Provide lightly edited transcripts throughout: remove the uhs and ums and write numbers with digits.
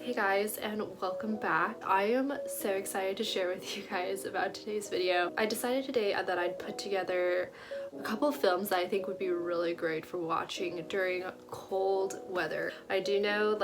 Hey guys, and welcome back. I am so excited to share with you guys about today's video. I decided today that I'd put together a couple of films that I think would be really great for watching during cold weather. I do know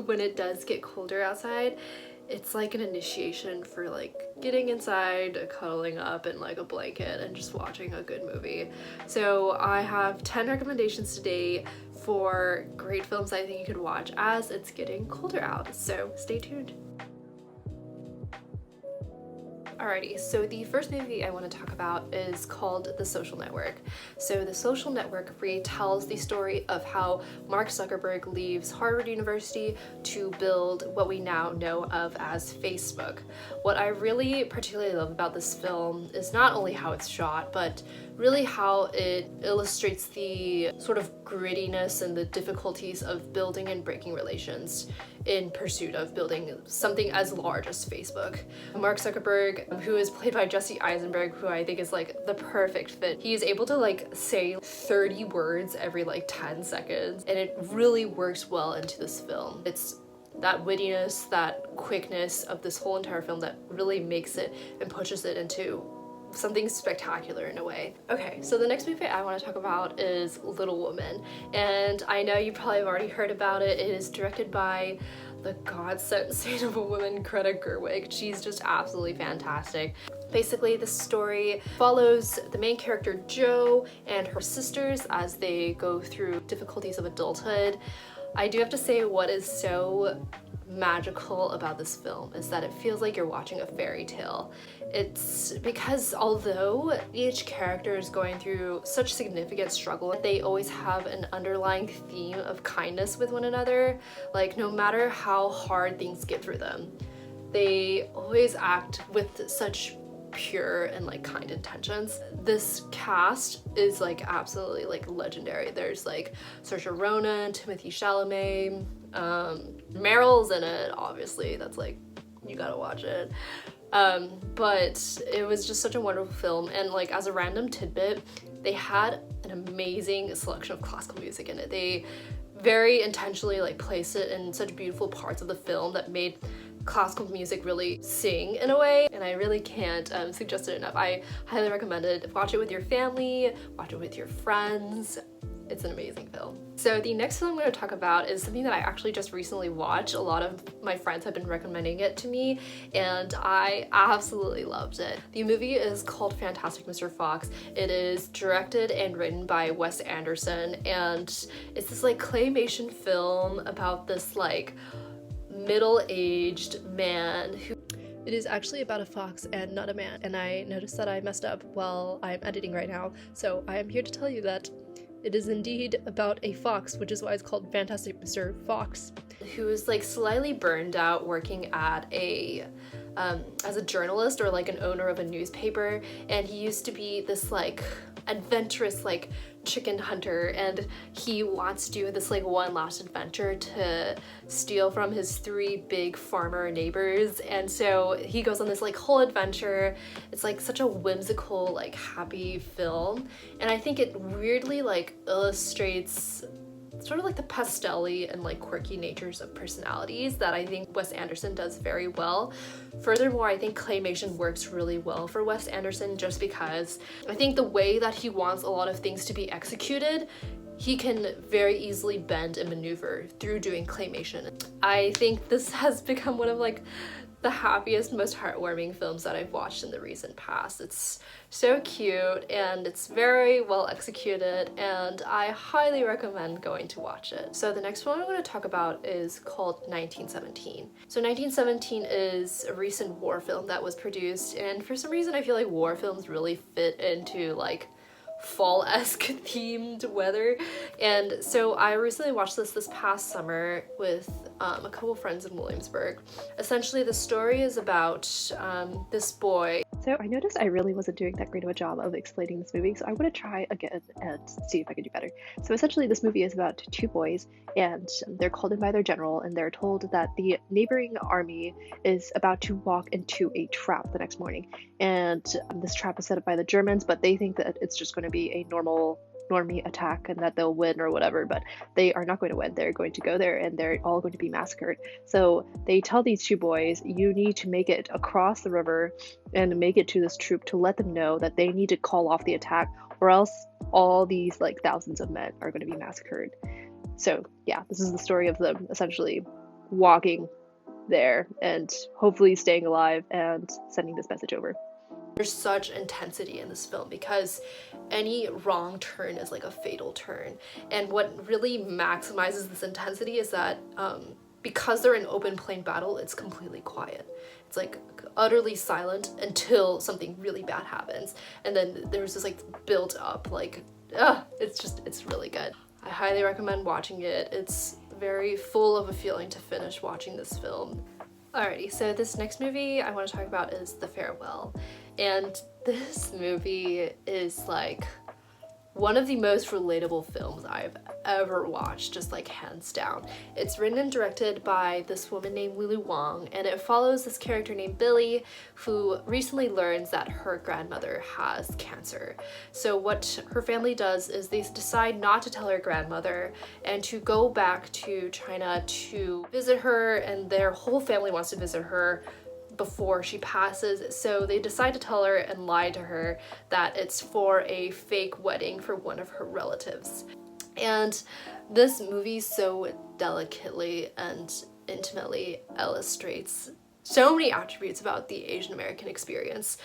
when it does get colder outside, it's like an initiation for getting inside, cuddling up in a blanket and just watching a good movie. So I have 10 recommendations today for great films I think you could watch as it's getting colder out, so stay tuned. Alrighty, so the first movie I want to talk about is called The Social Network. So The Social Network retells the story of how Mark Zuckerberg leaves Harvard University to build what we now know of as Facebook. What I really particularly love about this film is not only how it's shot, but really how it illustrates the sort of grittiness and the difficulties of building and breaking relations in pursuit of building something as large as Facebook. Mark Zuckerberg, who is played by Jesse Eisenberg, who I think is the perfect fit. He is able to say 30 words every 10 seconds, and it really works well into this film. It's that wittiness, that quickness of this whole entire film that really makes it and pushes it into something spectacular in a way. Okay, so the next movie I want to talk about is Little Woman, and I know you probably have already heard about it. It is directed by the god-sent saint of a woman, Greta Gerwig. She's just absolutely fantastic. Basically, the story follows the main character Jo and her sisters as they go through difficulties of adulthood. I do have to say, what is so magical about this film is that it feels like you're watching a fairy tale. It's because although each character is going through such significant struggle, they always have an underlying theme of kindness with one another. No matter how hard things get for them, they always act with such pure and kind intentions. This cast is absolutely legendary. There's Saoirse Ronan, Timothée Chalamet, Meryl's in it, obviously. That's you gotta watch it. But it was just such a wonderful film, and as a random tidbit, they had an amazing selection of classical music in it. They very intentionally placed it in such beautiful parts of the film that made classical music really sing in a way, and I really can't suggest it enough. I highly recommend it. Watch it with your family, watch it with your friends. It's an amazing film. So the next film I'm going to talk about is something that I actually just recently watched. A lot of my friends have been recommending it to me, and I absolutely loved it. The movie is called Fantastic Mr. Fox. It is directed and written by Wes Anderson, and it's this claymation film about this middle-aged man who... It is actually about a fox and not a man, and I noticed that I messed up while I'm editing right now, so I am here to tell you that it is indeed about a fox, which is why it's called Fantastic Mr. Fox, who is slightly burned out working at as a journalist or an owner of a newspaper, and he used to be this adventurous chicken hunter, and he wants to do this one last adventure to steal from his 3 big farmer neighbors, and so he goes on this whole adventure. It's such a whimsical happy film, and I think it weirdly illustrates sort of the pastel-y and quirky natures of personalities that I think Wes Anderson does very well. Furthermore, I think claymation works really well for Wes Anderson just because I think the way that he wants a lot of things to be executed, he can very easily bend and maneuver through doing claymation. I think this has become one of the happiest, most heartwarming films that I've watched in the recent past. It's so cute and it's very well executed, and I highly recommend going to watch it. So the next one I'm going to talk about is called 1917. So 1917 is a recent war film that was produced, and for some reason I feel war films really fit into fall-esque themed weather, and so I recently watched this past summer with a couple friends in Williamsburg. Essentially, the story is about this boy. So I noticed I really wasn't doing that great of a job of explaining this movie, so I want to try again and see if I can do better. So essentially, this movie is about 2 boys, and they're called in by their general, and they're told that the neighboring army is about to walk into a trap the next morning, and this trap is set up by the Germans, but they think that it's just going to be a normal normie attack and that they'll win or whatever, but they are not going to win. They're going to go there and they're all going to be massacred. So they tell these two boys, you need to make it across the river and make it to this troop to let them know that they need to call off the attack, or else all these like thousands of men are going to be massacred. So yeah, this is the story of them essentially walking there and hopefully staying alive and sending this message over. There's such intensity in this film because any wrong turn is like a fatal turn. And what really maximizes this intensity is that because they're in open plain battle, it's completely quiet. It's like utterly silent until something really bad happens. And then there's this like built up, like, it's really good. I highly recommend watching it. It's very full of a feeling to finish watching this film. Alrighty, so this next movie I want to talk about is The Farewell. And this movie is like one of the most relatable films I've ever watched, just like hands down. It's written and directed by this woman named Lulu Wang, and it follows this character named Billy who recently learns that her grandmother has cancer. So what her family does is they decide not to tell her grandmother and to go back to China to visit her, and their whole family wants to visit her before she passes, so they decide to tell her and lie to her that it's for a fake wedding for one of her relatives. And this movie so delicately and intimately illustrates so many attributes about the Asian American experience.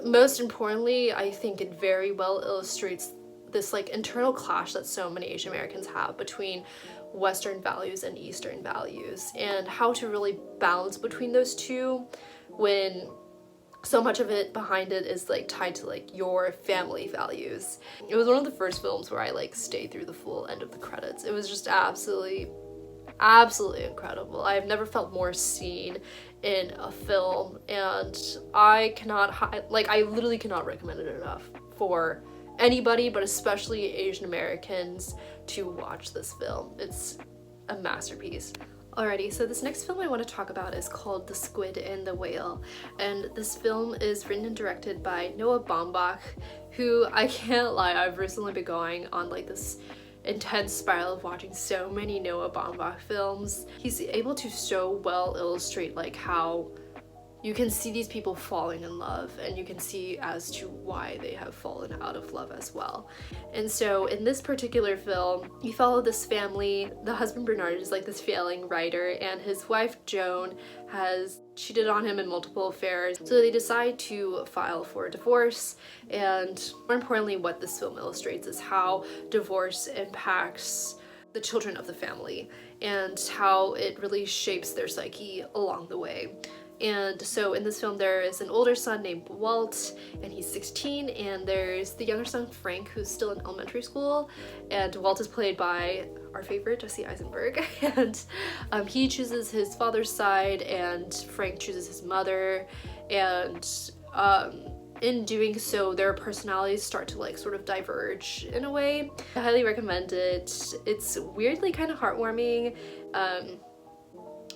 Most importantly, I think it very well illustrates this like internal clash that so many Asian Americans have between Western values and Eastern values, and how to really balance between those two when so much of it behind it is like tied to like your family values. It was one of the first films where I like stayed through the full end of the credits. It was just absolutely incredible. I've never felt more seen in a film, and I literally cannot recommend it enough for anybody, but especially Asian Americans, to watch this film. It's a masterpiece. Alrighty, so this next film I want to talk about is called The Squid and The Whale, and this film is written and directed by Noah Baumbach, who, I can't lie, I've recently been going on like this intense spiral of watching so many Noah Baumbach films. He's able to so well illustrate like how you can see these people falling in love, and you can see as to why they have fallen out of love as well. And so in this particular film, you follow this family. The husband Bernard is like this failing writer, and his wife Joan has cheated on him in multiple affairs. So they decide to file for a divorce, and more importantly, what this film illustrates is how divorce impacts the children of the family and how it really shapes their psyche along the way. And so in this film there is an older son named Walt, and he's 16, and there's the younger son Frank, who's still in elementary school, and Walt is played by our favorite Jesse Eisenberg, and he chooses his father's side and Frank chooses his mother, and in doing so their personalities start to like sort of diverge in a way. I highly recommend it. It's weirdly kind of heartwarming,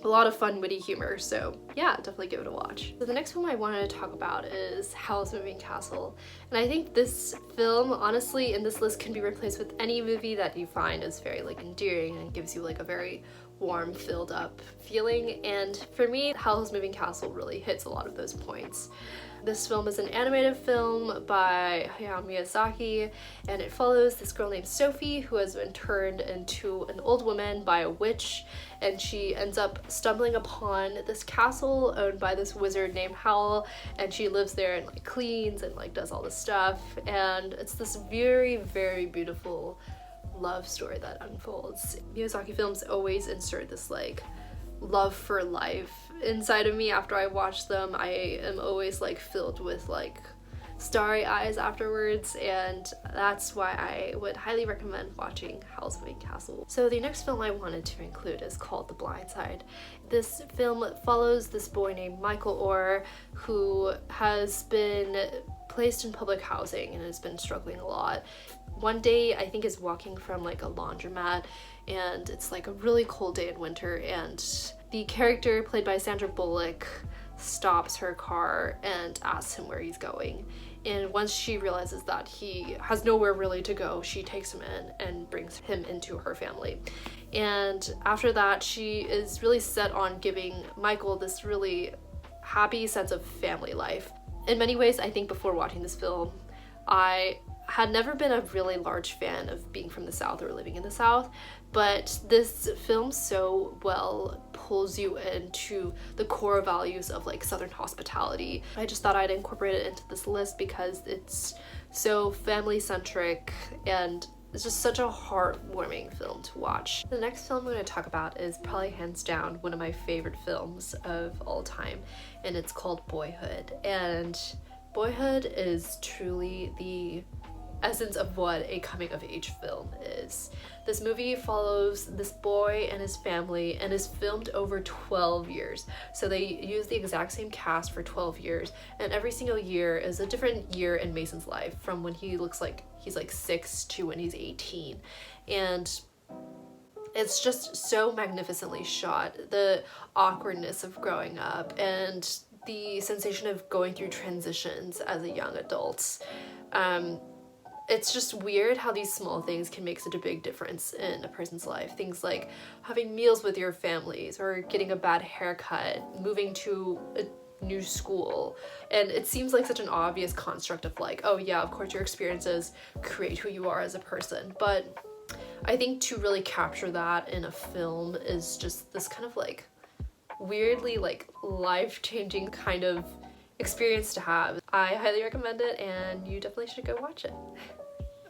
a lot of fun, witty humor, so yeah, definitely give it a watch. So the next film I wanted to talk about is Howl's Moving Castle, and I think this film, honestly, in this list can be replaced with any movie that you find is very like endearing and gives you like a very warm, filled up feeling, and for me, Howl's Moving Castle really hits a lot of those points. This film is an animated film by Hayao Miyazaki, and it follows this girl named Sophie who has been turned into an old woman by a witch, and she ends up stumbling upon this castle owned by this wizard named Howl, and she lives there and like cleans and like does all this stuff, and it's this very, very beautiful love story that unfolds. Miyazaki films always insert this like love for life inside of me after I watch them. I am always like filled with like starry eyes afterwards, and that's why I would highly recommend watching Howl's Moving Castle. So the next film I wanted to include is called The Blind Side. This film follows this boy named Michael Orr who has been placed in public housing and has been struggling a lot. One day I think is walking from like a laundromat, and it's like a really cold day in winter, and the character played by Sandra Bullock stops her car and asks him where he's going, And once she realizes that he has nowhere really to go, she takes him in and brings him into her family. And after that, she is really set on giving Michael this really happy sense of family life. In many ways, I think before watching this film, I had never been a really large fan of being from the South or living in the South, but this film so well pulls you into the core values of like Southern hospitality. I just thought I'd incorporate it into this list because it's so family-centric and it's just such a heartwarming film to watch. The next film I'm going to talk about is probably hands down one of my favorite films of all time, and it's called Boyhood. And Boyhood is truly the essence of what a coming-of-age film is. This movie follows this boy and his family and is filmed over 12 years. So they use the exact same cast for 12 years, and every single year is a different year in Mason's life, from when he looks like he's like 6 to when he's 18. And it's just so magnificently shot. The awkwardness of growing up and the sensation of going through transitions as a young adult. It's just weird how these small things can make such a big difference in a person's life. Things like having meals with your families, or getting a bad haircut, moving to a new school. And it seems like such an obvious construct of like, oh yeah, of course your experiences create who you are as a person. But I think to really capture that in a film is just this kind of like weirdly like life-changing kind of experience to have. I highly recommend it, and you definitely should go watch it.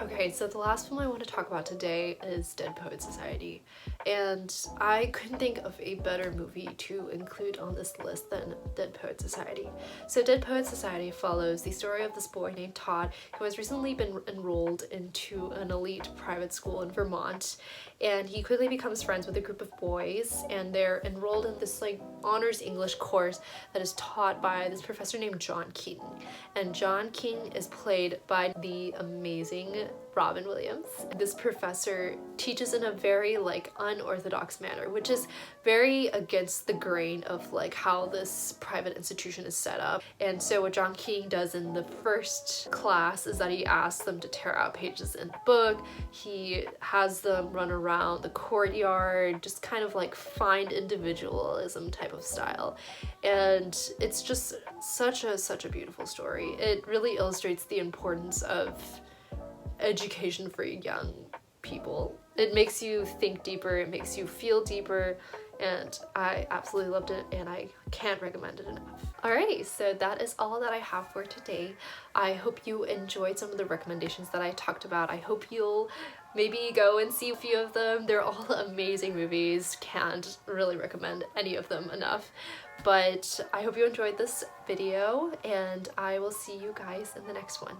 Okay, so the last film I want to talk about today is Dead Poets Society, and I couldn't think of a better movie to include on this list than Dead Poets Society. So Dead Poets Society follows the story of this boy named Todd who has recently been enrolled into an elite private school in Vermont, and he quickly becomes friends with a group of boys, and they're enrolled in this like honors English course that is taught by this professor named John Keating. And John Keating is played by the amazing Robin Williams. This professor teaches in a very like unorthodox manner, which is very against the grain of like how this private institution is set up. And so what John Keating does in the first class is that he asks them to tear out pages in the book. He has them run around the courtyard, just kind of like find individualism type of style. And it's just such a beautiful story. It really illustrates the importance of education for young people. It makes you think deeper, it makes you feel deeper, and I absolutely loved it, and I can't recommend it enough. Alrighty, so that is all that I have for today. I hope you enjoyed some of the recommendations that I talked about. I hope you'll maybe go and see a few of them. They're all amazing movies. Can't really recommend any of them enough. But I hope you enjoyed this video, and I will see you guys in the next one.